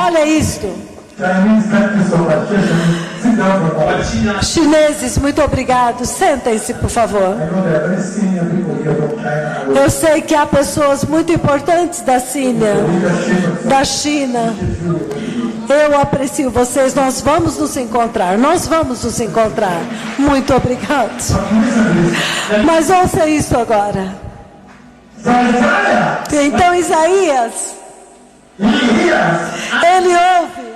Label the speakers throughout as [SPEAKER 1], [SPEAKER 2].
[SPEAKER 1] olha isto. Chineses, muito obrigado. Sentem-se, por favor. Eu sei que há pessoas muito importantes da China. Eu aprecio vocês. Nós vamos nos encontrar. Muito obrigado. Mas ouça isso agora. Então Isaías, ele ouve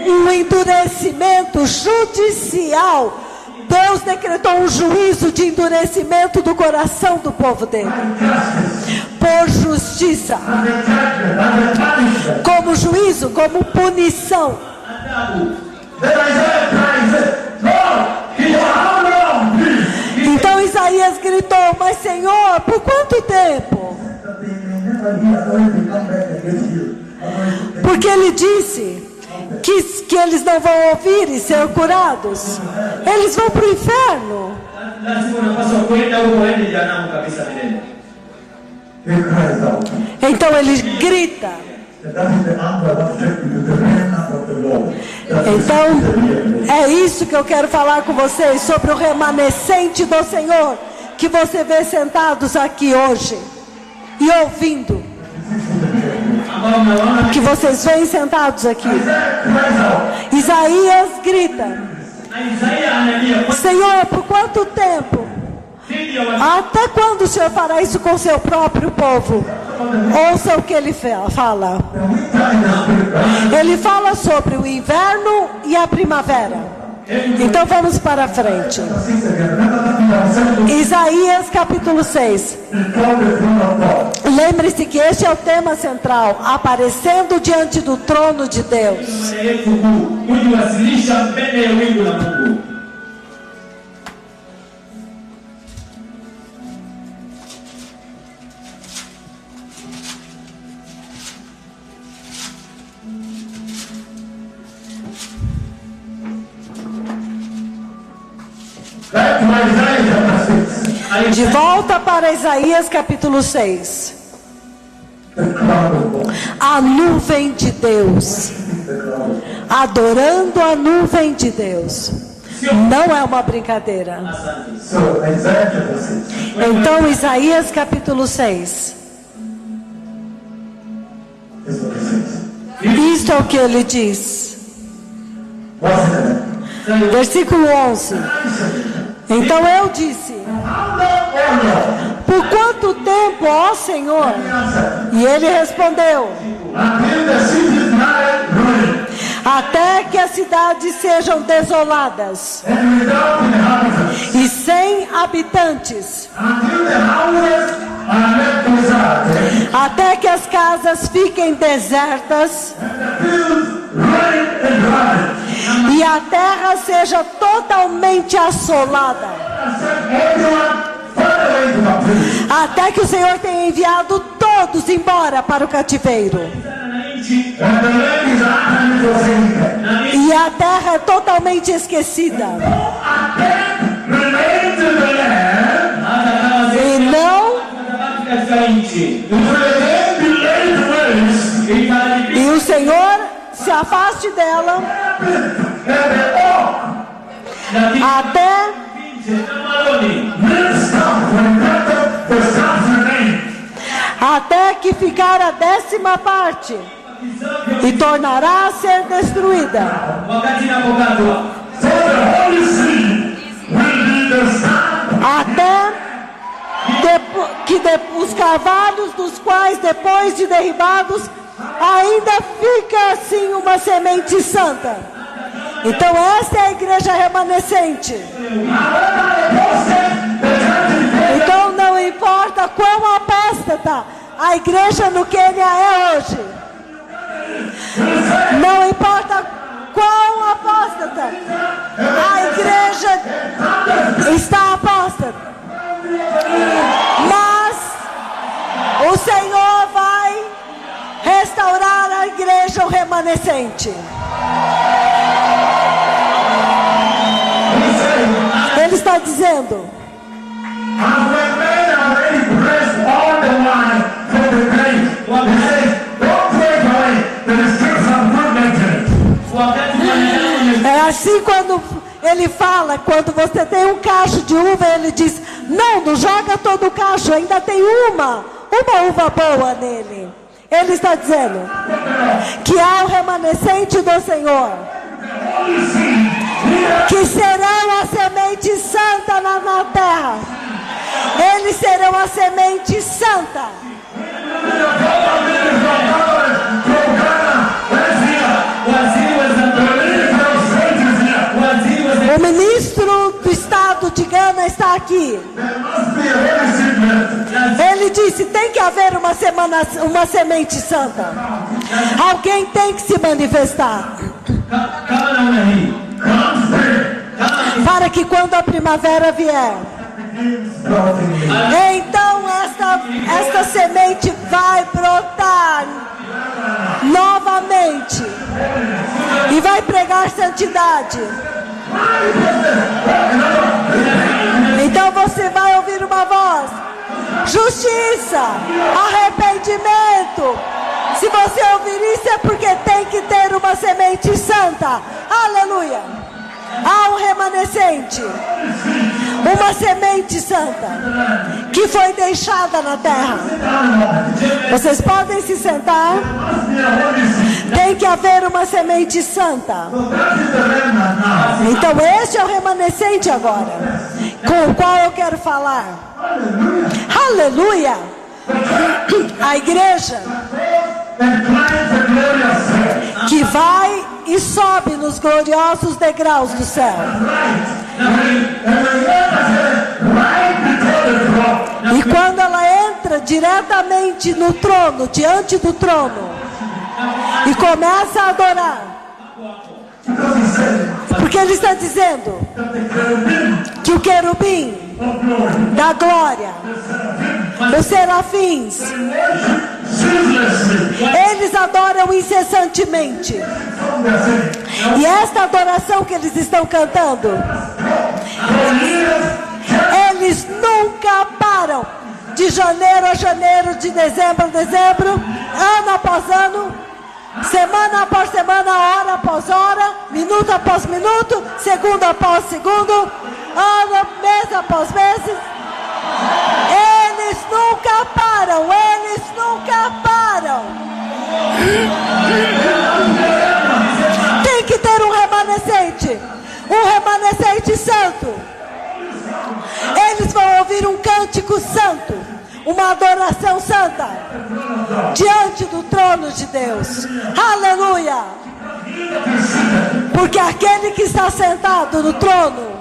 [SPEAKER 1] um endurecimento judicial. Deus decretou um juízo de endurecimento do coração do povo dele, por justiça, como juízo, como punição. Então Isaías gritou: mas Senhor, por quanto tempo? Porque ele disse que eles não vão ouvir e ser curados. Eles vão para o inferno. Então ele grita. Então é isso que eu quero falar com vocês, sobre o remanescente do Senhor, que você vê sentados aqui hoje e ouvindo, que vocês veem sentados aqui. Isaías grita: Senhor, por quanto tempo? Até quando o Senhor fará isso com o seu próprio povo? Ouça o que ele fala. Ele fala sobre o inverno e a primavera. Então vamos para frente. Isaías capítulo 6. Lembre-se que este é o tema central: aparecendo diante do trono de Deus. De volta para Isaías capítulo 6. A nuvem de Deus. Adorando a nuvem de Deus. Não é uma brincadeira. Então Isaías capítulo 6. Isto é o que ele diz. Versículo 11. Então eu disse: por quanto tempo, ó Senhor? E ele respondeu: até que as cidades sejam desoladas e sem habitantes, até que as casas fiquem desertas e a terra seja totalmente assolada, até que o Senhor tenha enviado todos embora para o cativeiro e a terra é totalmente esquecida, e não e o Senhor se afaste dela até que ficar a 10ª parte e tornará a ser destruída. Até que os carvalhos dos quais depois de derribados ainda fica assim uma semente santa. Então essa é a igreja remanescente. Então não importa quão apóstata a igreja no Quênia é hoje, não importa quão apóstata a igreja está apóstata, mas o Senhor vai restaurar a igreja remanescente. Ele está dizendo: É assim quando ele fala, quando você tem um cacho de uva, ele diz, não joga todo o cacho, ainda tem uma uva boa nele. Ele está dizendo que há o remanescente do Senhor, que serão a semente santa na terra. Eles serão a semente santa. O ministro do estado de Gana está aqui. Ele disse, tem que haver uma semente santa. Alguém tem que se manifestar. Para que quando a primavera vier, então esta semente vai brotar novamente e vai pregar santidade. Então você vai ouvir uma voz: justiça, arrependimento. Se você ouvir isso é porque tem que ter uma semente santa. Aleluia. Há um remanescente, uma semente santa que foi deixada na terra. Vocês podem se sentar. Tem que haver uma semente santa. Então este é o remanescente agora, com o qual eu quero falar. Aleluia. A igreja que vai e sobe nos gloriosos degraus do céu. E quando ela entra diretamente no trono, diante do trono, e começa a adorar, porque ele está dizendo que o querubim da glória, os serafins, eles adoram incessantemente. E esta adoração que eles estão cantando, eles nunca param. De janeiro a janeiro, de dezembro a dezembro, ano após ano, semana após semana, hora após hora, minuto após minuto, segundo após segundo, ano, mês após mês. Eles nunca param, eles nunca param. Tem que ter um remanescente santo. Eles vão ouvir um cântico santo, uma adoração santa diante do trono de Deus. Aleluia. Porque aquele que está sentado no trono,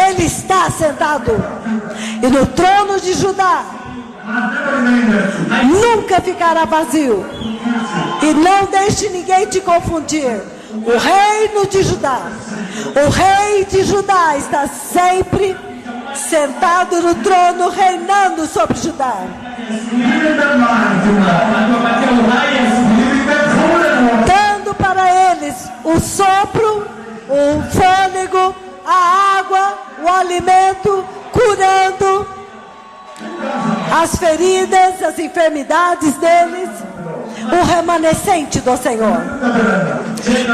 [SPEAKER 1] ele está sentado, e no trono de Judá nunca ficará vazio. E não deixe ninguém te confundir. O reino de Judá, o rei de Judá está sempre sentado no trono, reinando sobre Judá. Dando para eles o sopro, o fôlego, a água, o alimento, curando as feridas, as enfermidades deles. O remanescente do Senhor.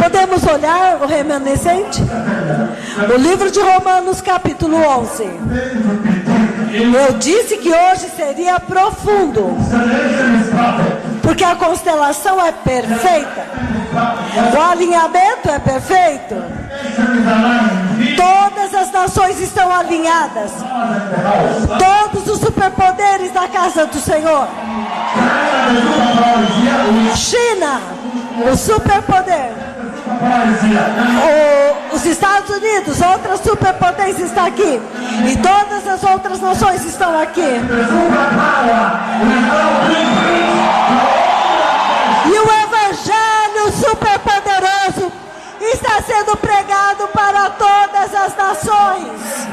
[SPEAKER 1] Podemos olhar o remanescente? O livro de Romanos, capítulo 11. Eu disse que hoje seria profundo, porque a constelação é perfeita, o alinhamento é perfeito, todas as nações estão alinhadas, todos os superpoderes da casa do Senhor. China, o superpoder. Os Estados Unidos, outra superpotência, está aqui. E todas as outras nações estão aqui. E o Evangelho superpoderoso está sendo pregado para todas as nações.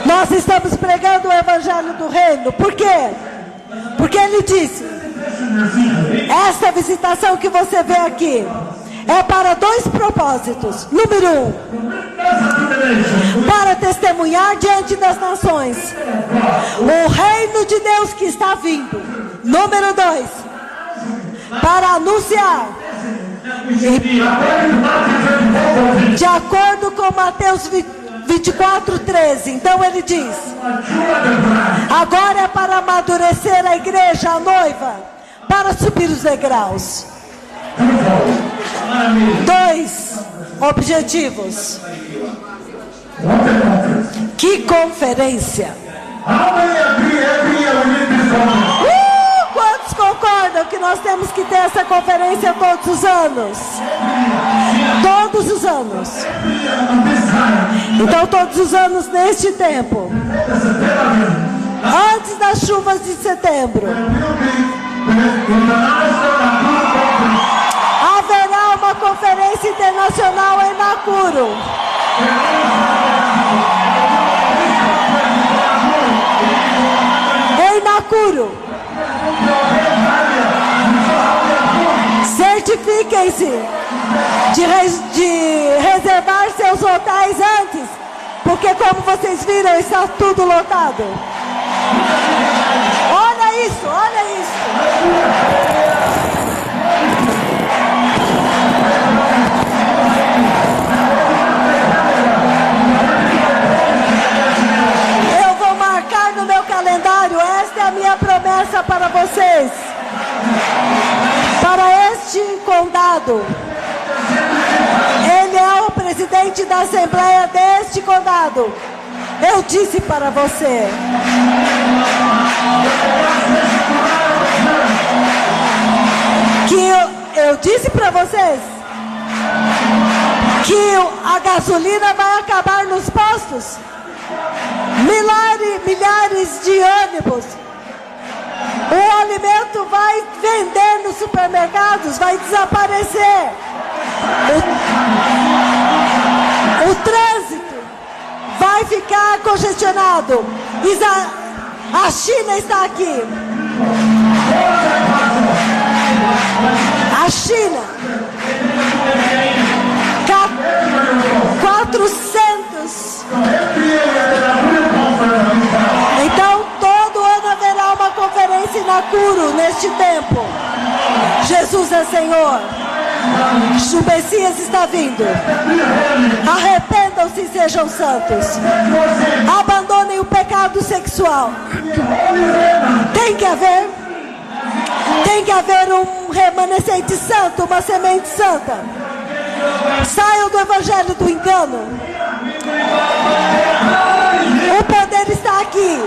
[SPEAKER 1] Nós estamos pregando o Evangelho do Reino. Por quê? Porque ele disse: esta visitação que você vê aqui é para dois propósitos. Número 1, para testemunhar diante das nações o reino de Deus que está vindo. Número 2, para anunciar, de acordo com Mateus 24:13. Então ele diz: agora é para amadurecer a igreja, a noiva, para subir os degraus. 2 objetivos. Que conferência! Quantos concordam que nós temos que ter essa conferência todos os anos? Todos os anos. Então todos os anos neste tempo, antes das chuvas de setembro, haverá uma conferência internacional em Nakuru. Em Nakuru. Certifiquem-se de reservar seus hotéis antes, porque como vocês viram, está tudo lotado. Olha isso, olha isso. Eu vou marcar no meu calendário, esta é a minha promessa para vocês, para este condado. Ele é o presidente da Assembleia deste condado. Eu disse para você. Que eu disse para vocês que a gasolina vai acabar nos postos. Milhares de ônibus. O alimento vai vender nos supermercados, vai desaparecer. O trânsito vai ficar congestionado. A China está aqui. A China. 400. Então, todo ano haverá uma conferência em Nakuru neste tempo. Jesus é Senhor. O Messias está vindo. Arrependam-se e sejam santos. Abandonem o pecado sexual. Tem que haver um remanescente santo, uma semente santa. Saiam do evangelho do engano. O poder está aqui.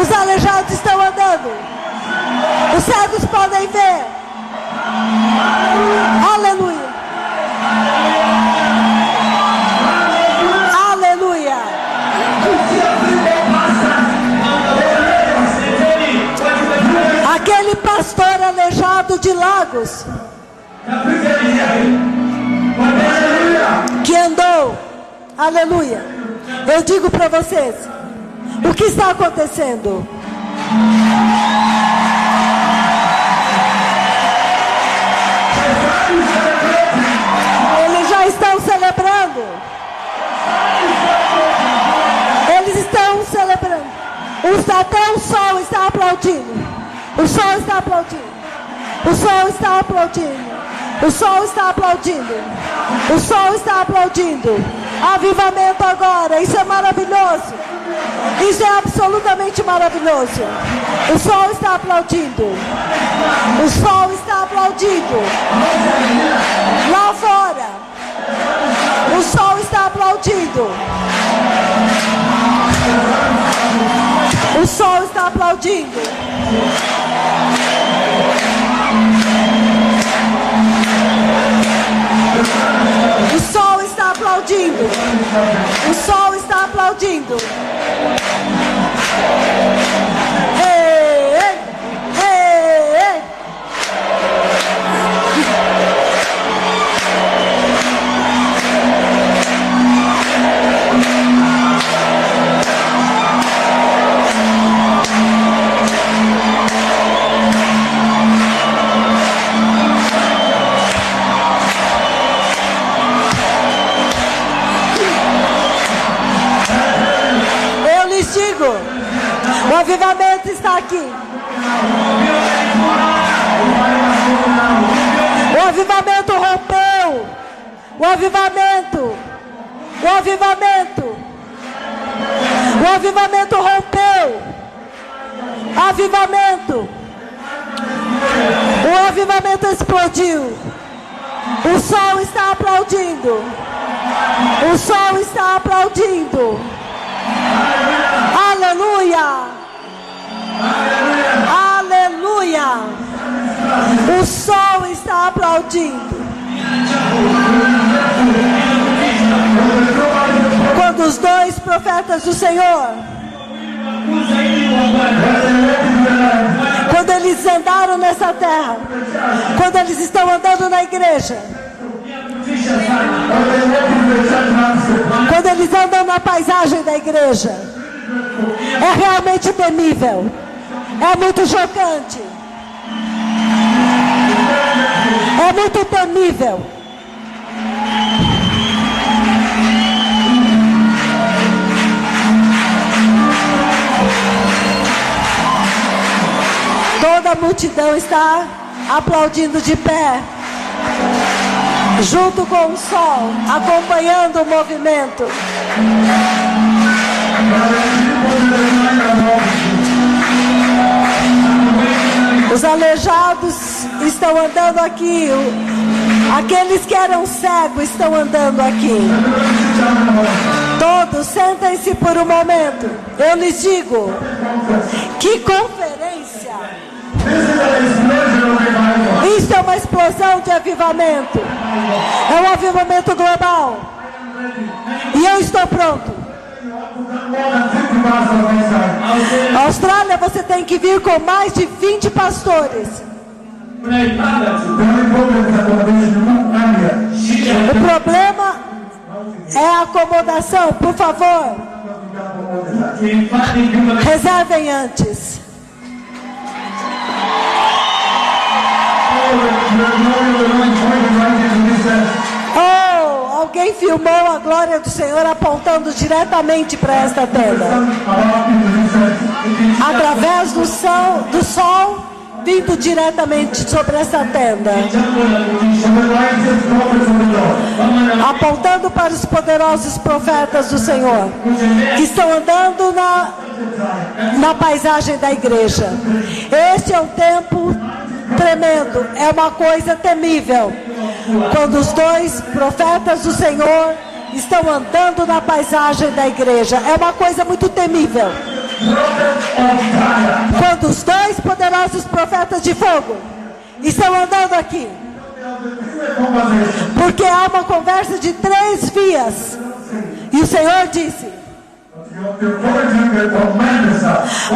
[SPEAKER 1] Os aleijados estão andando. Os cegos podem ver. Aleluia. Aleluia. Aquele pastor aleijado de Lagos que andou, aleluia. Eu digo para vocês o que está acontecendo. Eles já estão celebrando. Eles estão celebrando. Até o sol está aplaudindo. O sol está aplaudindo. O sol está aplaudindo. O sol está aplaudindo. O sol está aplaudindo. Avivamento agora. Isso é maravilhoso. Isso é absolutamente maravilhoso. O sol está aplaudindo. O sol está aplaudindo. Lá fora. O sol está aplaudindo. O sol está aplaudindo. O sol está aplaudindo. O sol está aplaudindo. Ei, ei, ei, ei. O avivamento está aqui. avivamento rompeu. O avivamento. O avivamento. O avivamento rompeu. Avivamento. O avivamento explodiu. O sol está aplaudindo. O sol está aplaudindo. Aleluia. Aleluia. O sol está aplaudindo. Quando os dois profetas do Senhor, quando eles andaram nessa terra, quando eles estão andando na igreja, quando eles andam na paisagem da igreja, é realmente temível, é muito chocante, é muito temível. Toda a multidão está aplaudindo de pé, junto com o sol, acompanhando o movimento. Os aleijados estão andando aqui. Aqueles que eram cegos estão andando aqui. Todos sentem-se por um momento. Eu lhes digo, que conferência! Isso é uma explosão de avivamento. É um avivamento global. E eu estou pronto. Austrália, você tem que vir com mais de 20 pastores. O problema é a acomodação. Por favor, reservem antes. Oh, alguém filmou a glória do Senhor apontando diretamente para esta tenda, através do sol vindo diretamente sobre essa tenda, apontando para os poderosos profetas do Senhor que estão andando na paisagem da igreja. Este é um tempo tremendo, é uma coisa temível, quando os dois profetas do Senhor estão andando na paisagem da igreja. É uma coisa muito temível. Quando os dois poderosos profetas de fogo estão andando aqui, porque há uma conversa de 3 vias, e o Senhor disse: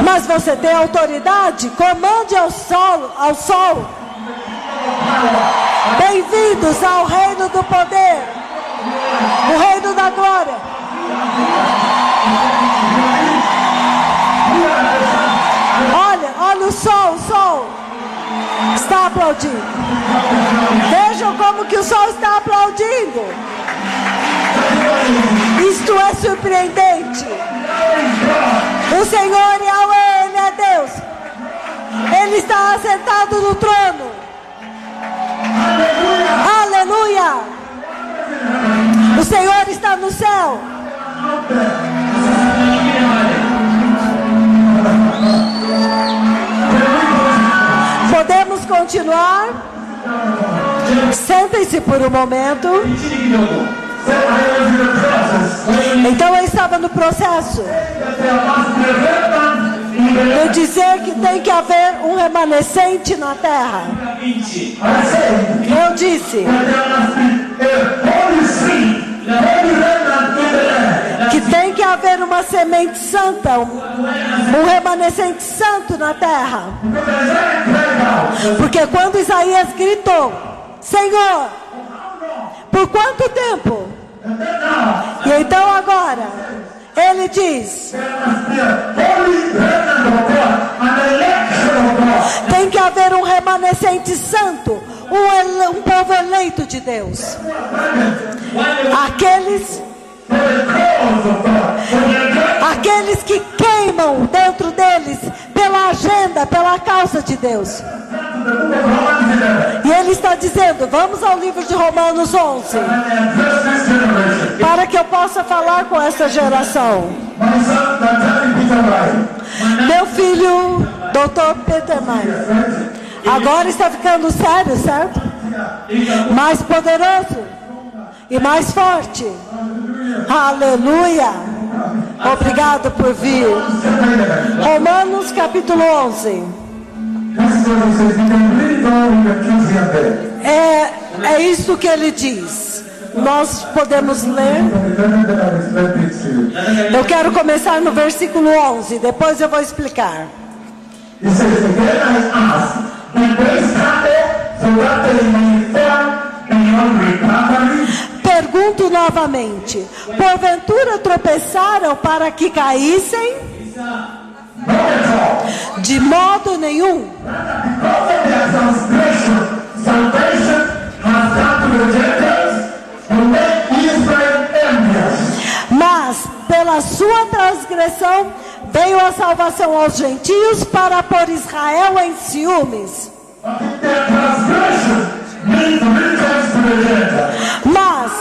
[SPEAKER 1] mas você tem autoridade, comande ao sol. Bem-vindos ao reino do poder, o reino da glória. Olha o sol está aplaudindo. Vejam como que o sol está aplaudindo. Isto é surpreendente. O Senhor Yahweh, Ele é Deus. Ele está assentado no trono. Aleluia. O Senhor está no céu. Podemos continuar? Sentem-se por um momento. Então eu estava no processo de dizer que tem que haver um remanescente na terra. Eu disse que tem que haver uma semente santa, um remanescente santo na terra. Porque quando Isaías gritou: Senhor, por quanto tempo? E então agora ele diz: tem que haver um remanescente santo, um povo eleito de Deus. Aqueles que queimam dentro deles pela agenda, pela causa de Deus. E ele Ele está dizendo, vamos ao livro de Romanos 11, para que eu possa falar com essa geração. Meu filho, Dr. Peter Maia, agora está ficando sério, certo? Mais poderoso e mais forte. Aleluia. Obrigado por vir. Romanos capítulo 11. É isso que ele diz. Nós podemos ler. Eu quero começar no versículo 11. Depois eu vou explicar. Pergunto novamente: porventura tropeçaram para que caíssem? De modo nenhum. Mas pela sua transgressão veio a salvação aos gentios para pôr Israel em ciúmes. Mas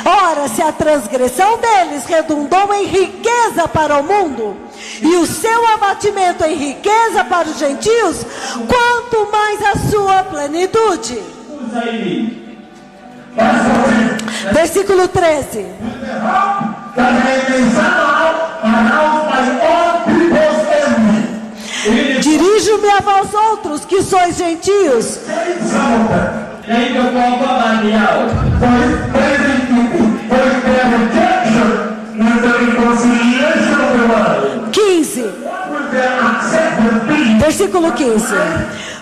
[SPEAKER 1] ora, se a transgressão deles redundou em riqueza para o mundo, e o seu abatimento em riqueza para os gentios, quanto mais a sua plenitude. Versículo 13. Dirijo-me a vós outros que sois gentios. 15. Versículo 15.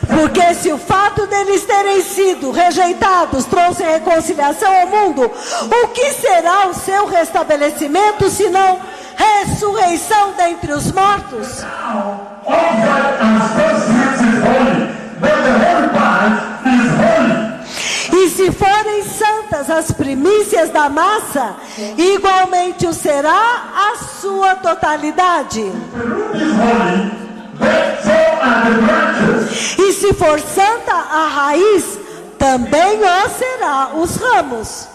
[SPEAKER 1] Porque se o fato deles terem sido rejeitados trouxe reconciliação ao mundo, o que será o seu restabelecimento, senão ressurreição dentre os mortos? E se forem santas as primícias da massa, igualmente o será a sua totalidade. E se for santa a raiz, também o será os ramos.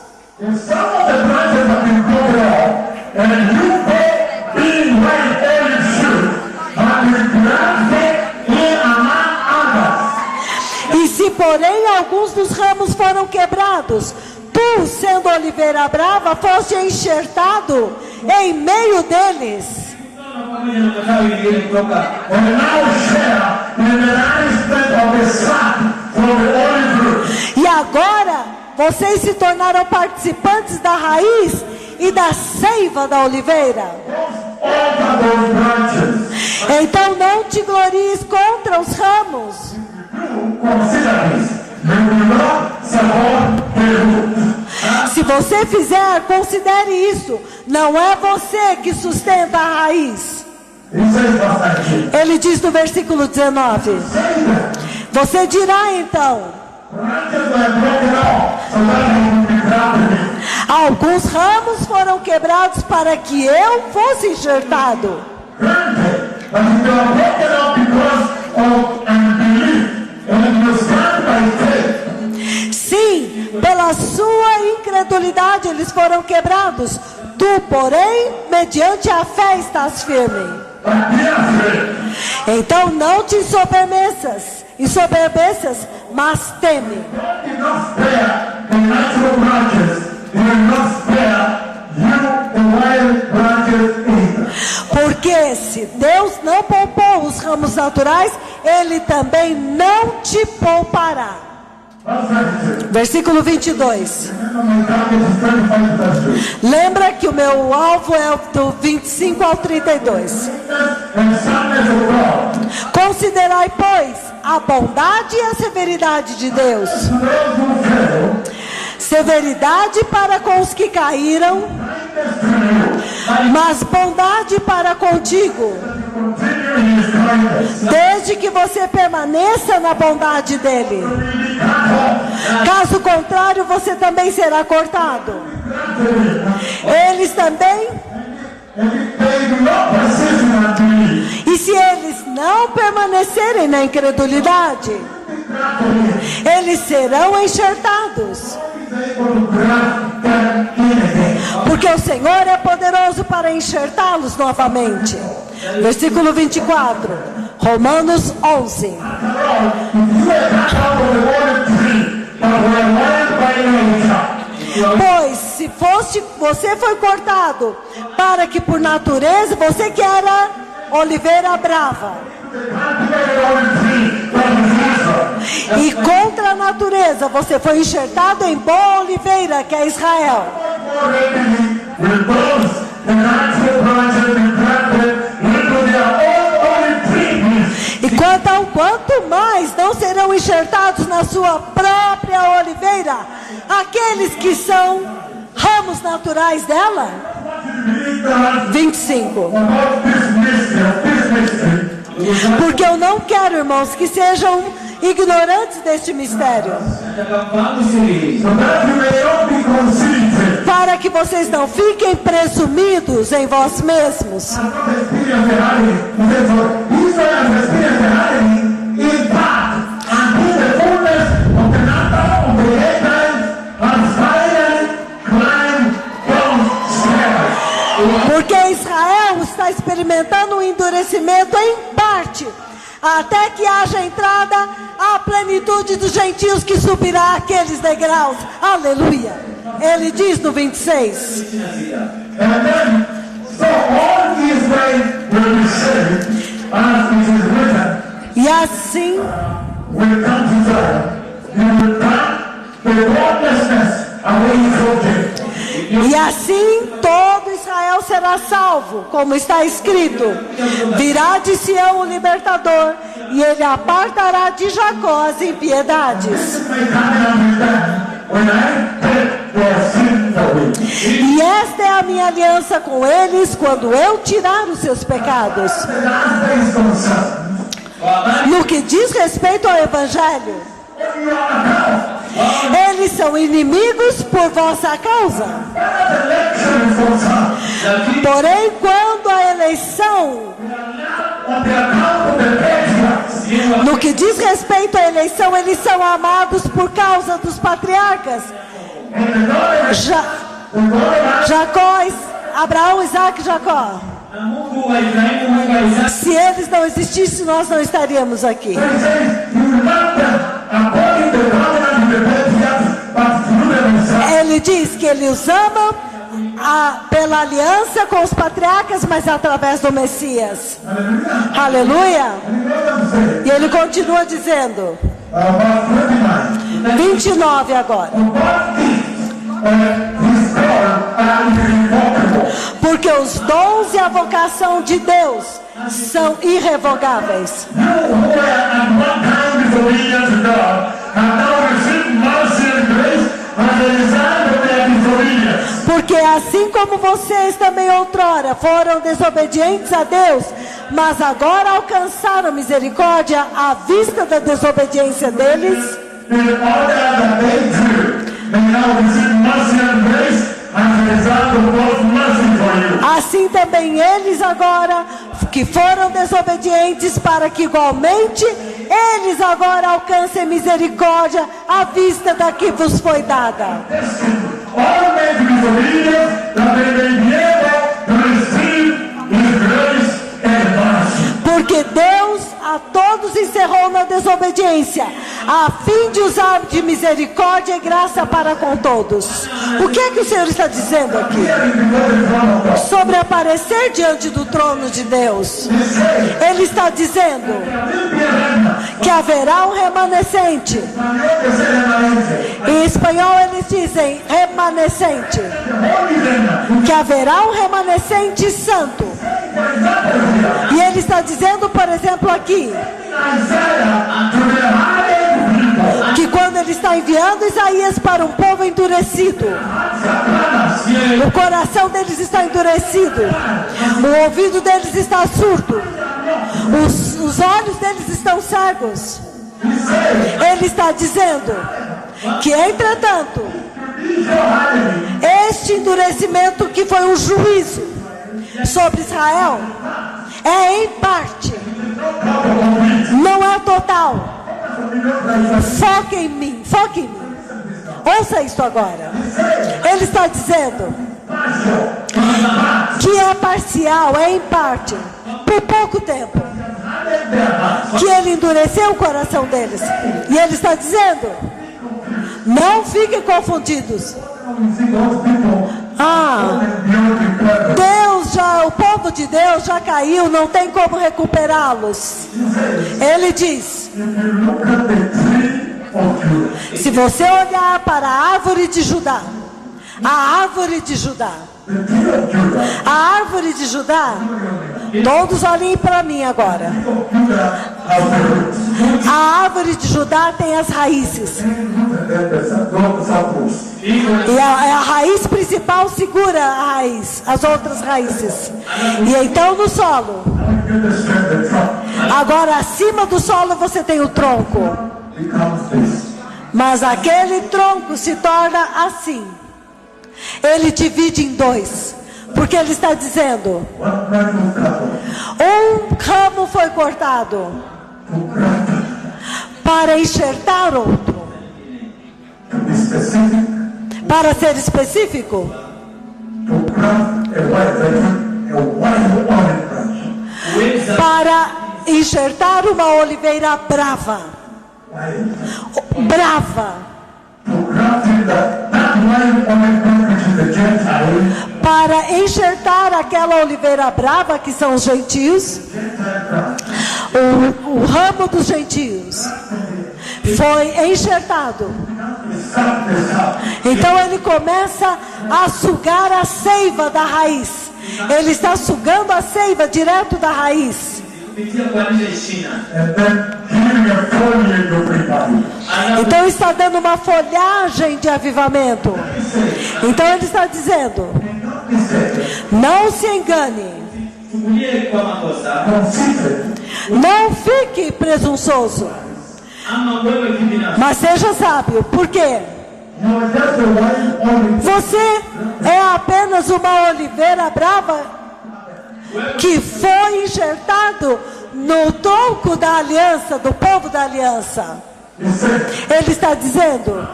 [SPEAKER 1] E se porém alguns dos ramos foram quebrados, tu, sendo oliveira brava, foste enxertado em meio deles. E agora vocês se tornaram participantes da raiz e da seiva da oliveira. Então não te glories contra os ramos. Se você fizer, considere isso. Não é você que sustenta a raiz. Ele diz no versículo 19. Você dirá então: alguns ramos foram quebrados para que eu fosse enxertado. Sim, pela sua incredulidade eles foram quebrados. Tu, porém, mediante a fé estás firme. Então não te ensoberbeças, mas teme. Porque se Deus não poupou os ramos naturais, Ele também não te poupará. Versículo 22. Lembra que o meu alvo é do 25 ao 32. Considerai, pois, a bondade e a severidade de Deus. Severidade para com os que caíram, mas bondade para contigo, desde que você permaneça na bondade dele. Caso contrário, você também será cortado. Eles também. E E se eles não permanecerem na incredulidade, eles serão enxertados. Porque o Senhor é poderoso para enxertá-los novamente. Versículo 24, Romanos 11. Pois se você foi cortado para que por natureza, você que era oliveira brava, e contra a natureza você foi enxertado em boa oliveira, que é Israel. E quanto mais não serão enxertados na sua própria oliveira aqueles que são ramos naturais dela. 25. Porque eu não quero, irmãos, que sejam ignorantes deste mistério, para que vocês não fiquem presumidos em vós mesmos. Porque Israel está experimentando um endurecimento em parte, até que haja entrada à plenitude dos gentios, que subirá aqueles degraus. Aleluia. Ele diz no 26. E assim todo Israel será salvo, como está escrito: virá de Sião o libertador, e ele apartará de Jacó as impiedades. E esta é a minha aliança com eles quando eu tirar os seus pecados. No que diz respeito ao Evangelho, eles são inimigos por vossa causa. Porém, quando a eleição, no que diz respeito à eleição, eles são amados por causa dos patriarcas Jacó, Abraão, Isaac e Jacó. Se eles não existissem, nós não estaríamos aqui. Ele diz que ele os ama pela aliança com os patriarcas, mas através do Messias. Aleluia. E ele continua dizendo, 29 agora. Porque os dons e a vocação de Deus são irrevogáveis. Porque assim como vocês também outrora foram desobedientes a Deus, mas agora alcançaram misericórdia à vista da desobediência deles, assim também eles agora que foram desobedientes, para que igualmente eles agora alcancem misericórdia à vista da que vos foi dada. Porque Deus a todos encerrou na desobediência, a fim de usar de misericórdia e graça para com todos. O que é que o Senhor está dizendo aqui? Sobre aparecer diante do trono de Deus. Ele está dizendo que haverá um remanescente. Em espanhol eles dizem remanescente. Que haverá um remanescente santo. E ele está dizendo, por exemplo, aqui, que quando ele está enviando Isaías para um povo endurecido, o coração deles está endurecido, o ouvido deles está surdo, os olhos deles estão cegos. Ele está dizendo que, entretanto, este endurecimento que foi um juízo sobre Israel, é em parte, não é total. Foque em mim, foque em mim. Ouça isso agora. Ele está dizendo que é parcial, é em parte, por pouco tempo, que ele endureceu o coração deles. E ele está dizendo: não fiquem confundidos. O povo de Deus já caiu, não tem como recuperá-los. Ele diz: se você olhar para a árvore de Judá, a árvore de Judá, a árvore de Judá, todos olhem para mim agora. A árvore de Judá tem as raízes. E a raiz principal segura a raiz, as outras raízes. E então no solo. Agora acima do solo você tem o tronco. Mas aquele tronco se torna assim. Ele divide em dois. Porque ele está dizendo: um ramo foi cortado para enxertar outro. Para ser específico, para enxertar uma oliveira brava. Para enxertar aquela oliveira brava, que são os gentios, o ramo dos gentios foi enxertado. Então ele começa a sugar a seiva da raiz. Ele está sugando a seiva direto da raiz. Então está dando uma folhagem de avivamento. Então ele está dizendo: não se engane, não fique presunçoso, mas seja sábio. Por quê? Você é apenas uma oliveira brava que foi enxertado no tronco da aliança, do povo da aliança. Ele está dizendo: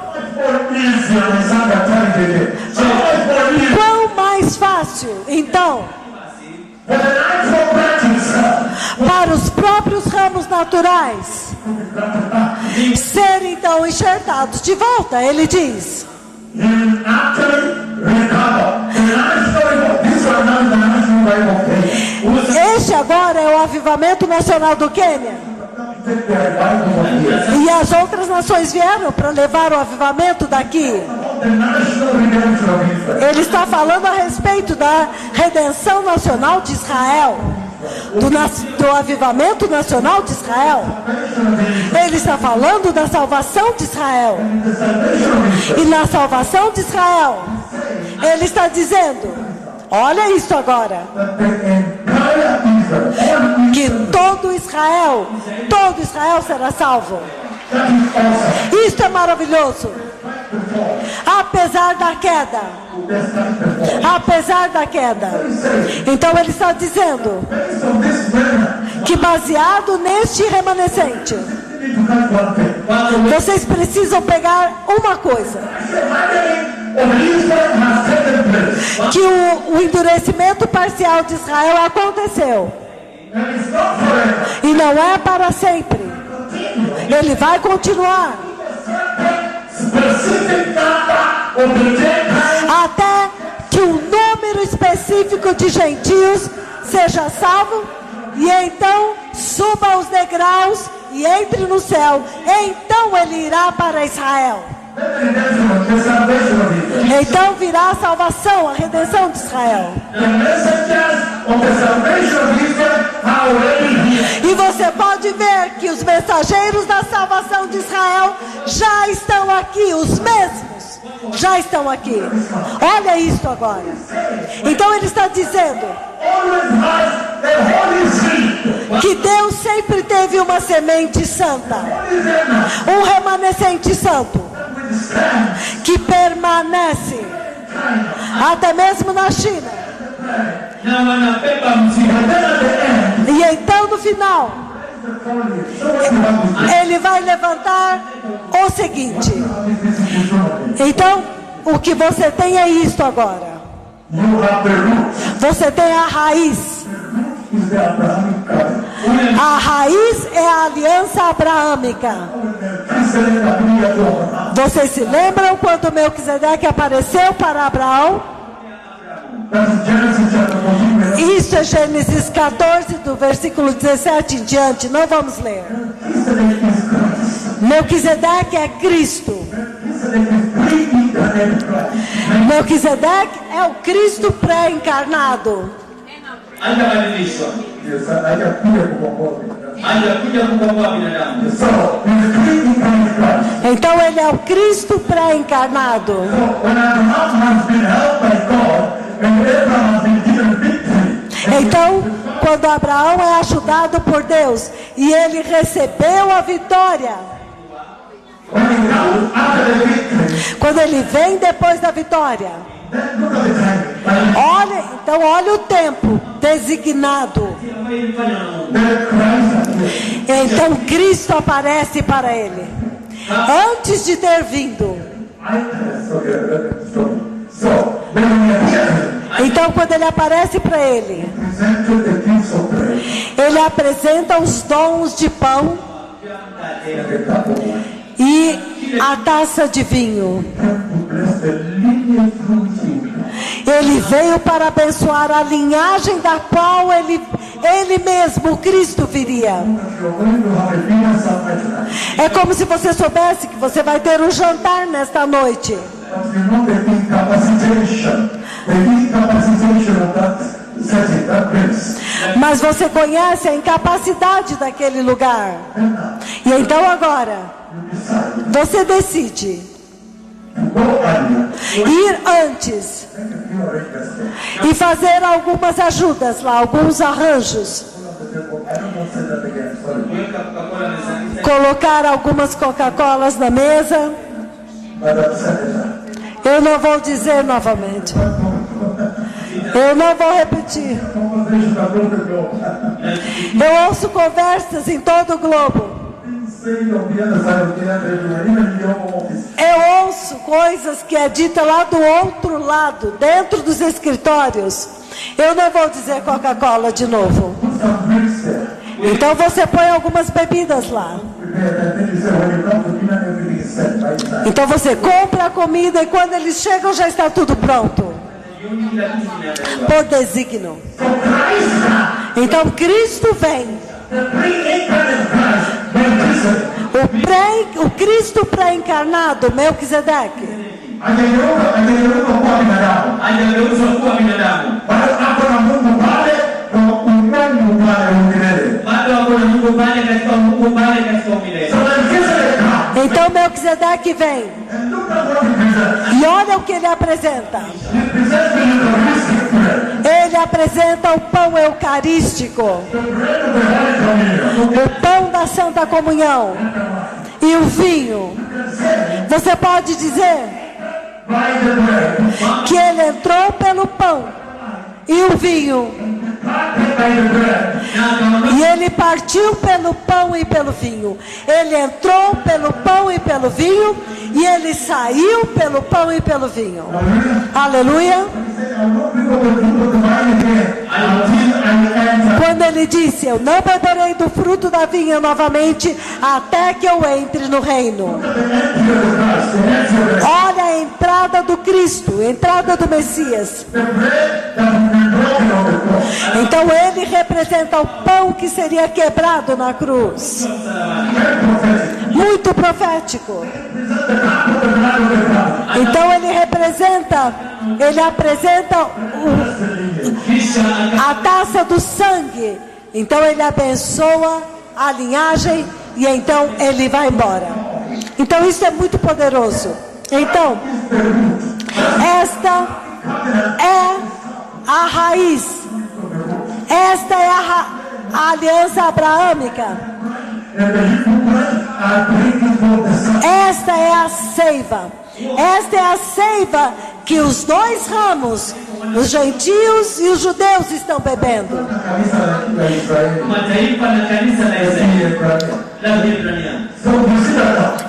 [SPEAKER 1] quão mais fácil, então, para os próprios ramos naturais serem então enxertados de volta. Ele diz: este agora é o avivamento nacional do Quênia. E as outras nações vieram para levar o avivamento daqui. Ele está falando a respeito da redenção nacional de Israel, do avivamento nacional de Israel. Ele está falando da salvação de Israel. E na salvação de Israel, ele está dizendo: olha isso agora, que todo Israel será salvo. Isto é maravilhoso. Apesar da queda. Então ele está dizendo que baseado neste remanescente, vocês precisam pegar uma coisa: que o endurecimento parcial de Israel aconteceu. E não é para sempre. Ele vai continuar até que um número específico de gentios seja salvo, e então suba os degraus e entre no céu. Então ele irá para Israel. Então virá a salvação, a redenção de Israel. E você pode ver que os mensageiros da salvação de Israel já estão aqui, os mesmos já estão aqui. Olha isso agora. Então ele está dizendo que Deus sempre teve uma semente santa, um remanescente santo, que permanece até mesmo na China. E então no final, ele vai levantar o seguinte. Então, o que você tem é isto agora. Você tem a raiz. A raiz é a aliança abraâmica. Vocês se lembram quando Melquisedeque apareceu para Abraão? Isso é Gênesis 14, do versículo 17 em diante. Não vamos ler. Melquisedeque é Cristo. Melquisedeque é o Cristo pré-encarnado. Então ele é o Cristo pré-encarnado. Então, quando Abraão é ajudado por Deus e ele recebeu a vitória, quando ele vem depois da vitória, olha o tempo designado. Então Cristo aparece para ele antes de ter vindo. Então quando ele aparece para ele, ele apresenta os dons de pão e a taça de vinho. Ele veio para abençoar a linhagem da qual ele mesmo, Cristo, viria. É como se você soubesse que você vai ter um jantar nesta noite. Mas você conhece a incapacidade daquele lugar. E então agora, você decide ir antes e fazer algumas ajudas lá, alguns arranjos. Colocar algumas Coca-Colas na mesa. Eu não vou dizer novamente. Eu não vou repetir. Eu ouço conversas em todo o globo. Eu ouço coisas que é dita lá do outro lado, dentro dos escritórios. Eu não vou dizer Coca-Cola de novo. Então você põe algumas bebidas lá. Então você compra a comida e quando eles chegam já está tudo pronto. Por desígnio. Então Cristo vem. O Cristo pré-encarnado, Melquisedeque. Então Melquisedeque vem. E olha o que ele apresenta. Ele apresenta o pão eucarístico, o pão da Santa Comunhão e o vinho. Você pode dizer que ele entrou pelo pão e o vinho. E ele partiu pelo pão e pelo vinho. Ele entrou pelo pão e pelo vinho. E ele saiu pelo pão e pelo vinho. Aleluia. Quando ele disse: eu não beberei do fruto da vinha novamente até que eu entre no reino. Olha a entrada do Cristo, a entrada do Messias. Então ele representa o pão que seria quebrado na cruz. Muito profético. Então ele apresenta a taça do sangue. Então ele abençoa a linhagem e então ele vai embora. Então isso é muito poderoso. Então, esta é a raiz. Esta é a aliança abraâmica. Esta é a seiva. Esta é a seiva que os dois ramos, os gentios e os judeus, estão bebendo.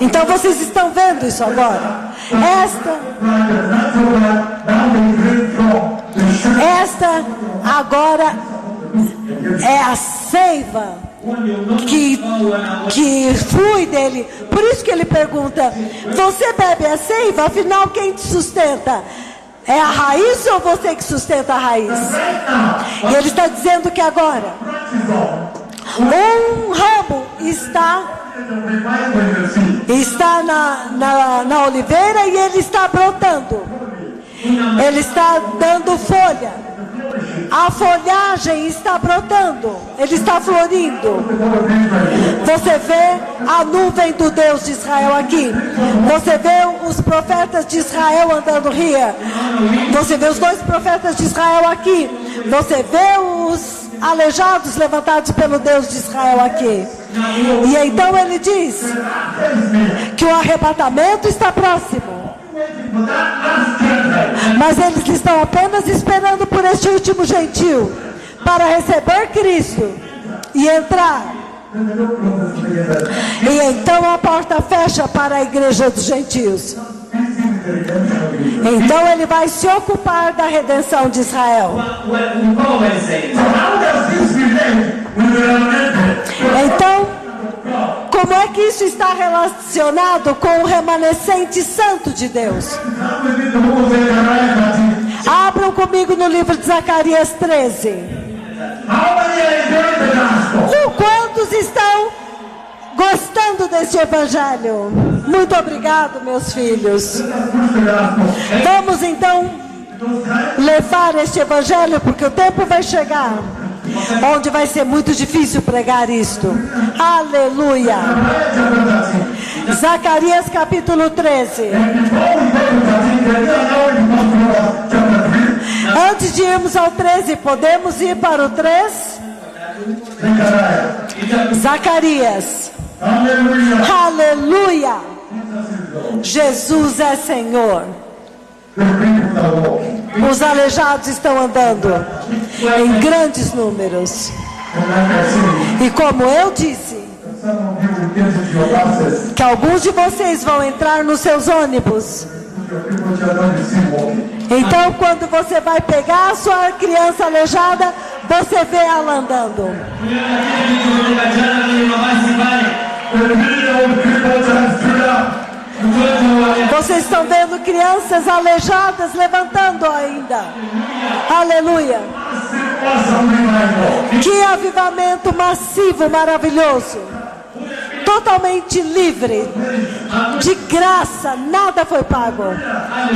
[SPEAKER 1] Então vocês estão vendo isso agora. Esta agora é a seiva que flui dele. Por isso que ele pergunta: você bebe a seiva? Afinal, quem te sustenta? É a raiz ou você que sustenta a raiz? E ele está dizendo que agora um ramo está na oliveira e ele está brotando. Ele está dando folha. A folhagem está brotando. Ele está florindo. Você vê a nuvem do Deus de Israel aqui. Você vê os profetas de Israel andando ria. Você vê os dois profetas de Israel aqui. Você vê os aleijados levantados pelo Deus de Israel aqui. E então ele diz que o arrebatamento está próximo. Mas eles estão apenas esperando por este último gentio para receber Cristo e entrar. E então a porta fecha para a igreja dos gentios. Então ele vai se ocupar da redenção de Israel. Então, como é que isso está relacionado com o remanescente santo de Deus? Abram comigo no livro de Zacarias 13. Quantos estão gostando deste evangelho? Muito obrigado, meus filhos. Vamos então levar este evangelho, porque o tempo vai chegar onde vai ser muito difícil pregar isto. Aleluia. Zacarias capítulo 13. Antes de irmos ao 13, podemos ir para o 3? Zacarias. Aleluia. Jesus é Senhor. Os aleijados estão andando em grandes números. E como eu disse, que alguns de vocês vão entrar nos seus ônibus. Então, quando você vai pegar a sua criança aleijada, você vê ela andando. Vocês estão vendo crianças aleijadas levantando ainda. Aleluia. Que avivamento massivo, maravilhoso. Totalmente livre. De graça, nada foi pago.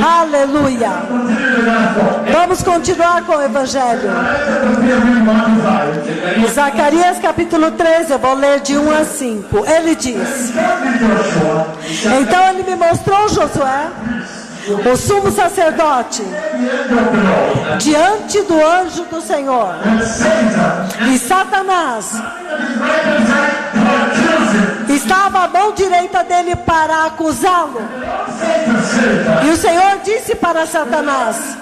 [SPEAKER 1] Aleluia. Vamos continuar com o evangelho. Zacarias capítulo 13, eu vou ler de 1 a 5. Ele diz: então ele me mostrou Josué, o sumo sacerdote, diante do anjo do Senhor, e Satanás estava à mão direita dele para acusá-lo. E o Senhor disse para Satanás: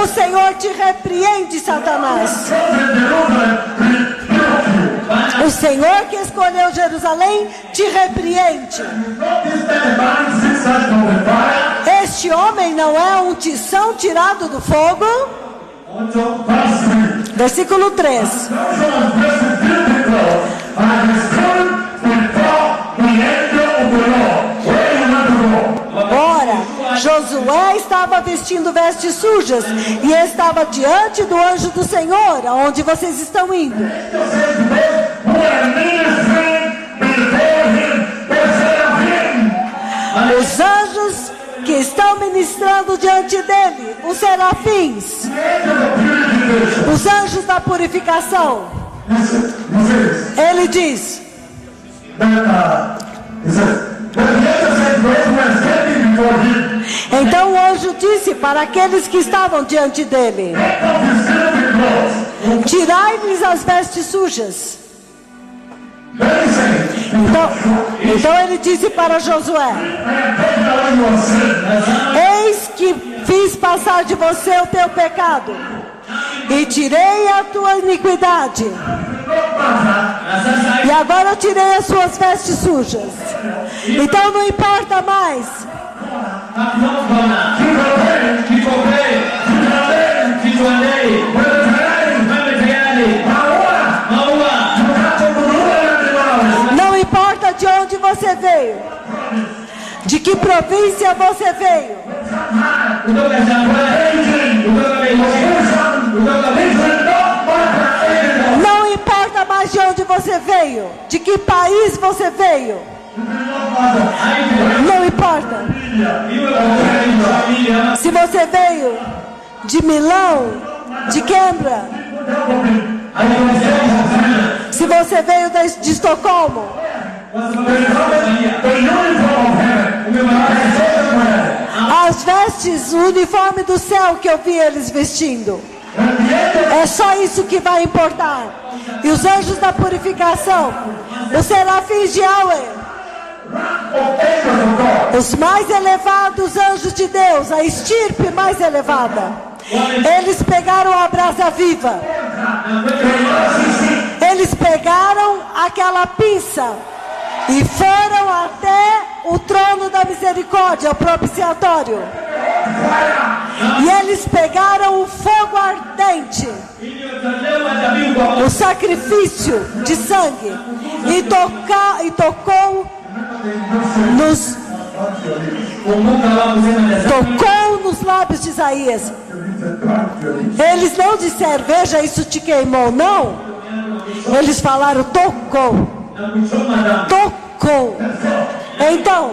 [SPEAKER 1] o Senhor te repreende, Satanás. O Senhor que escolheu Jerusalém te repreende. Este homem não é um tição tirado do fogo? Versículo 3. Ora, Josué estava vestindo vestes sujas e estava diante do anjo do Senhor, aonde vocês estão indo. Os anjos que estão ministrando diante dele, os serafins, os anjos da purificação. Ele diz: então o anjo disse para aqueles que estavam diante dele: tirai-lhes as vestes sujas. Então, Então ele disse para Josué: eis que fiz passar de você o teu pecado e tirei a tua iniquidade, e agora eu tirei as suas vestes sujas. Então não importa mais. Não importa de onde você veio, de que província você veio. Não importa mais de onde você veio, de que país você veio. Não importa. Se você veio de Milão, de Canberra, se você veio de Estocolmo, as vestes, o uniforme do céu que eu vi eles vestindo, é só isso que vai importar. E os anjos da purificação, os serafins de Yahweh, os mais elevados anjos de Deus, a estirpe mais elevada, eles pegaram a brasa viva, eles pegaram aquela pinça e foram até o trono da misericórdia, o propiciatório, e eles pegaram o fogo ardente, o sacrifício de sangue, e tocou nos lábios de Isaías. Eles não disseram: veja, isso te queimou. Não, eles falaram: tocou. Então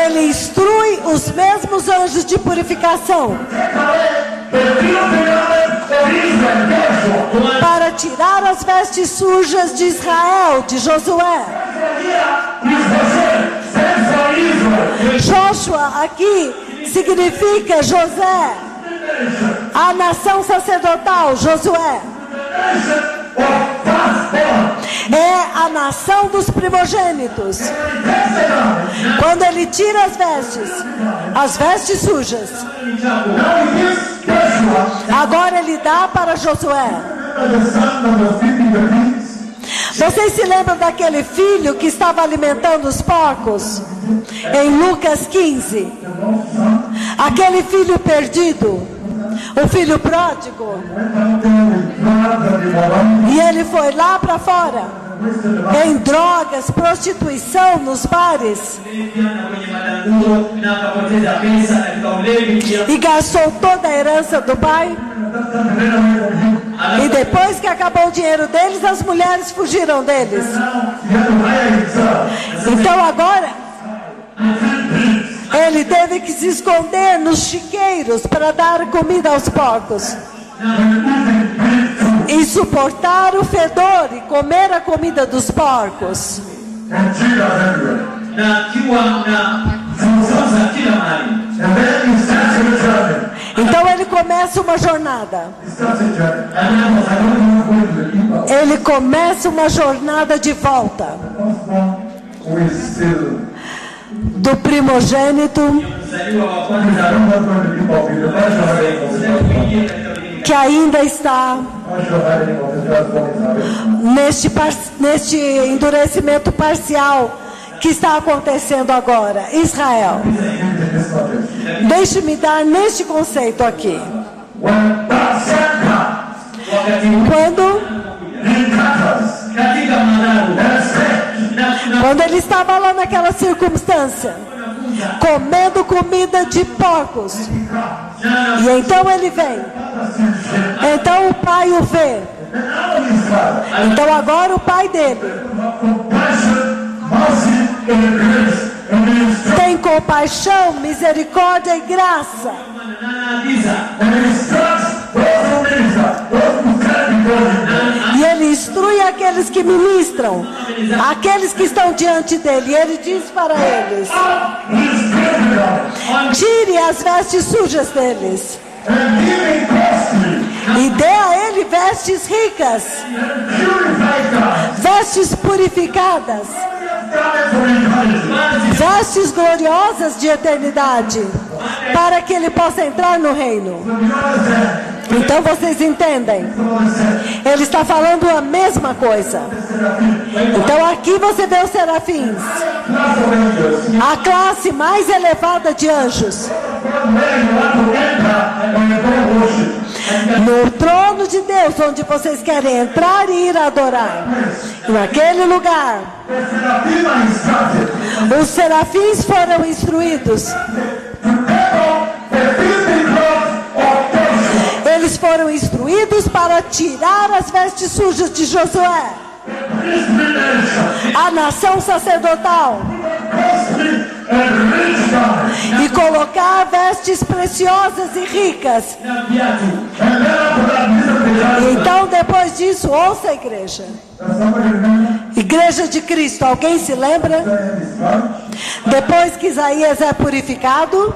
[SPEAKER 1] ele instrui os mesmos anjos de purificação para tirar as vestes sujas de Israel, de Josué. Joshua aqui significa José, a nação sacerdotal. Josué é a nação dos primogênitos. Quando ele tira as vestes sujas, agora ele dá para Josué. Vocês se lembram daquele filho que estava alimentando os porcos? Em Lucas 15. Aquele filho perdido, o filho pródigo. E ele foi lá para fora, em drogas, prostituição, nos bares, e gastou toda a herança do pai. E depois que acabou o dinheiro deles, as mulheres fugiram deles. Então agora ele teve que se esconder nos chiqueiros para dar comida aos porcos, e suportar o fedor e comer a comida dos porcos. Então ele começa uma jornada. Ele começa uma jornada de volta do primogênito que ainda está neste endurecimento parcial que está acontecendo agora. Israel. Deixe-me dar neste conceito aqui. Quando ele estava lá naquela circunstância, comendo comida de porcos, e então ele vem, então o pai o vê, então agora o pai dele tem compaixão, misericórdia e graça, e ele instrui aqueles que ministram, aqueles que estão diante dele, e ele diz para eles: tire as vestes sujas deles e dê a ele vestes ricas, vestes purificadas, vestes gloriosas de eternidade, para que ele possa entrar no reino. Então vocês entendem? Ele está falando a mesma coisa. Então aqui você vê os serafins, a classe mais elevada de anjos, no trono de Deus, onde vocês querem entrar e ir adorar. E naquele lugar, os serafins foram instruídos. Eles foram instruídos para tirar as vestes sujas de Josué, a nação sacerdotal, e colocar vestes preciosas e ricas. Então, depois disso, ouça a igreja. Igreja de Cristo, alguém se lembra? Depois que Isaías é purificado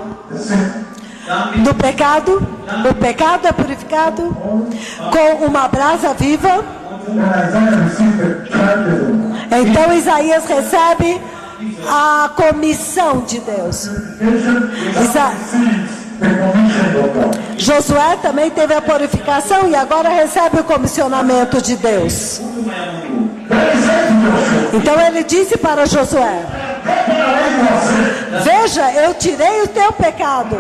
[SPEAKER 1] do pecado, o pecado é purificado com uma brasa viva. Então Isaías recebe a comissão de Deus. Josué também teve a purificação e agora recebe o comissionamento de Deus. Então ele disse para Josué: veja, eu tirei o teu pecado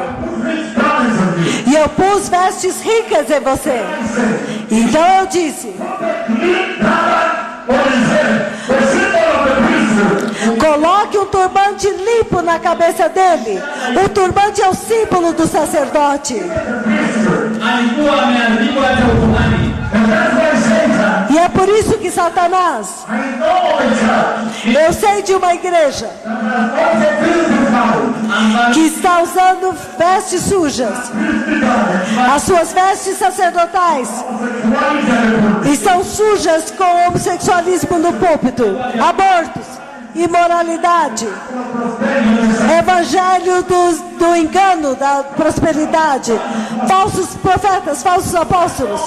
[SPEAKER 1] e eu pus vestes ricas em você. Então eu disse: coloque um turbante limpo na cabeça dele. O turbante é o símbolo do sacerdote. E é por isso que Satanás, eu sei de uma igreja que está usando vestes sujas. As suas vestes sacerdotais estão sujas com homossexualismo no púlpito, abortos, imoralidade, evangelho do engano, da prosperidade, falsos profetas, falsos apóstolos.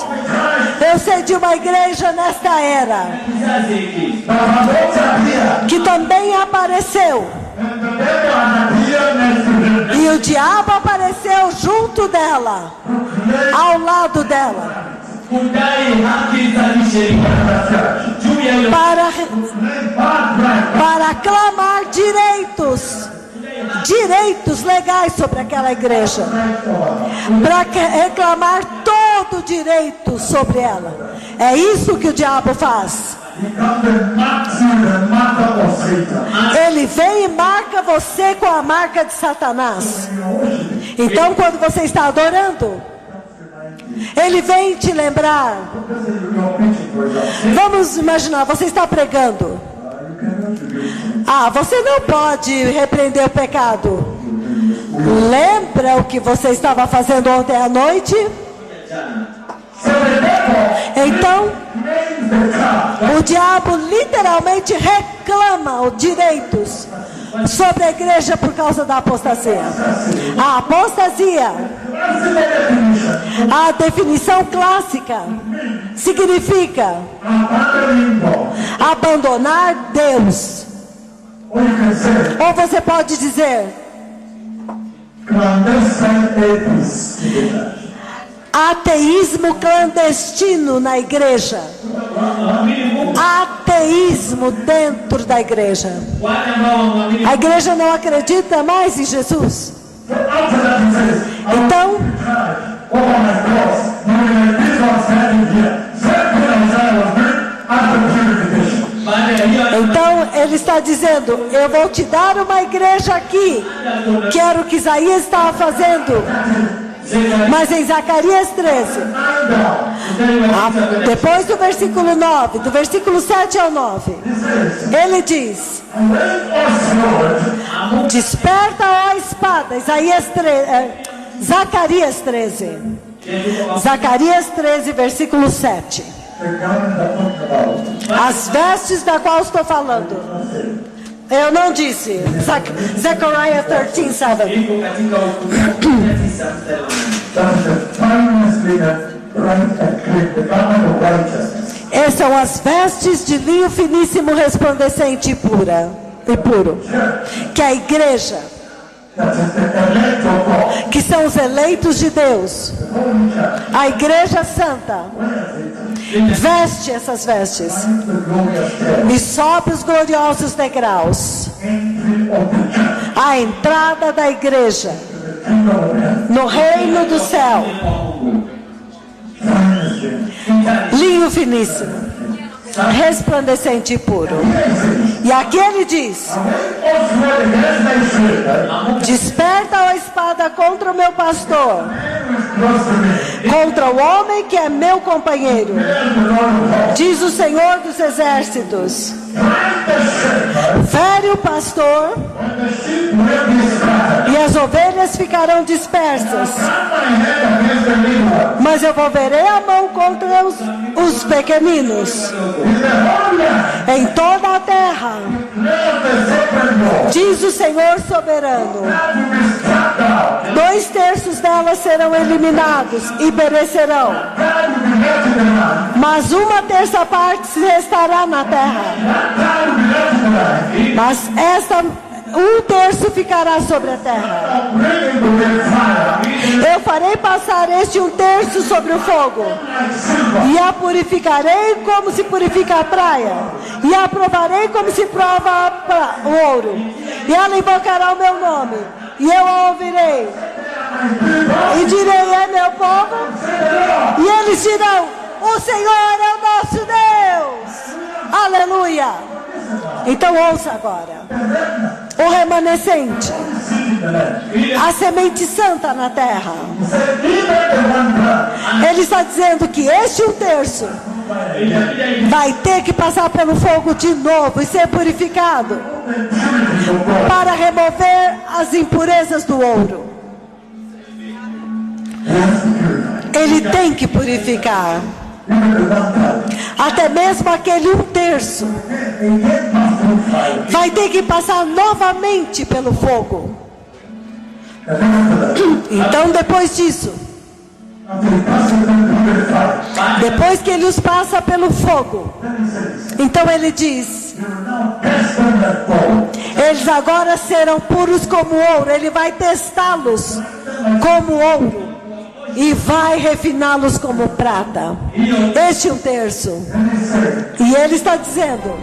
[SPEAKER 1] Eu sei de uma igreja nesta era que também apareceu, e o diabo apareceu junto dela, ao lado dela, para clamar direitos legais sobre aquela igreja, para reclamar todo direito sobre ela. É isso que o diabo faz. Ele vem e marca você com a marca de Satanás. Então, quando você está adorando, ele vem te lembrar. Vamos imaginar, você está pregando. Você não pode repreender o pecado. Lembra o que você estava fazendo ontem à noite? Então, o diabo literalmente reclama os direitos sobre a igreja por causa da apostasia. A apostasia, a definição clássica, significa abandonar Deus. Ou você pode dizer ateísmo clandestino na igreja. Ateísmo dentro da igreja. A igreja não acredita mais em Jesus. Então, ele está dizendo: eu vou te dar uma igreja aqui, que era o que Isaías estava fazendo. Mas em Zacarias 13, depois do versículo 9, do versículo 7 ao 9, ele diz: desperta, ó espada. Zacarias 13. Zacarias 13, versículo 7. As vestes da qual estou falando. Eu não disse. Zechariah 13, 7. Essas são as vestes de linho finíssimo, resplandecente e puro. Que a igreja, que são os eleitos de Deus, a igreja santa, veste essas vestes e sobe os gloriosos degraus, a entrada da igreja no reino do céu. Linho finíssimo, resplandecente e puro. E aqui ele diz: desperta a espada contra o meu pastor, contra o homem que é meu companheiro, diz o Senhor dos exércitos. Fere o pastor e as ovelhas ficarão dispersas, mas eu volverei a mão contra os pequeninos em toda a terra, diz o Senhor soberano. 2/3 delas serão eliminados e perecerão, mas 1/3 parte restará na terra. Mas 1/3 ficará sobre a terra. Eu farei passar este 1/3 sobre o fogo, e a purificarei como se purifica a praia, e a provarei como se prova o ouro. E ela invocará o meu nome, e eu a ouvirei, e direi: é meu povo. E eles dirão: o Senhor é o nosso Deus. Aleluia. Então ouça agora. O remanescente, a semente santa na terra. Ele está dizendo que este 1/3 vai ter que passar pelo fogo de novo e ser purificado para remover as impurezas do ouro. Ele tem que purificar até mesmo aquele 1/3 vai ter que passar novamente pelo fogo. Então, depois disso, depois que ele os passa pelo fogo, então ele diz: eles agora serão puros como ouro. Ele vai testá-los como ouro e vai refiná-los como prata. Este 1/3. E ele está dizendo: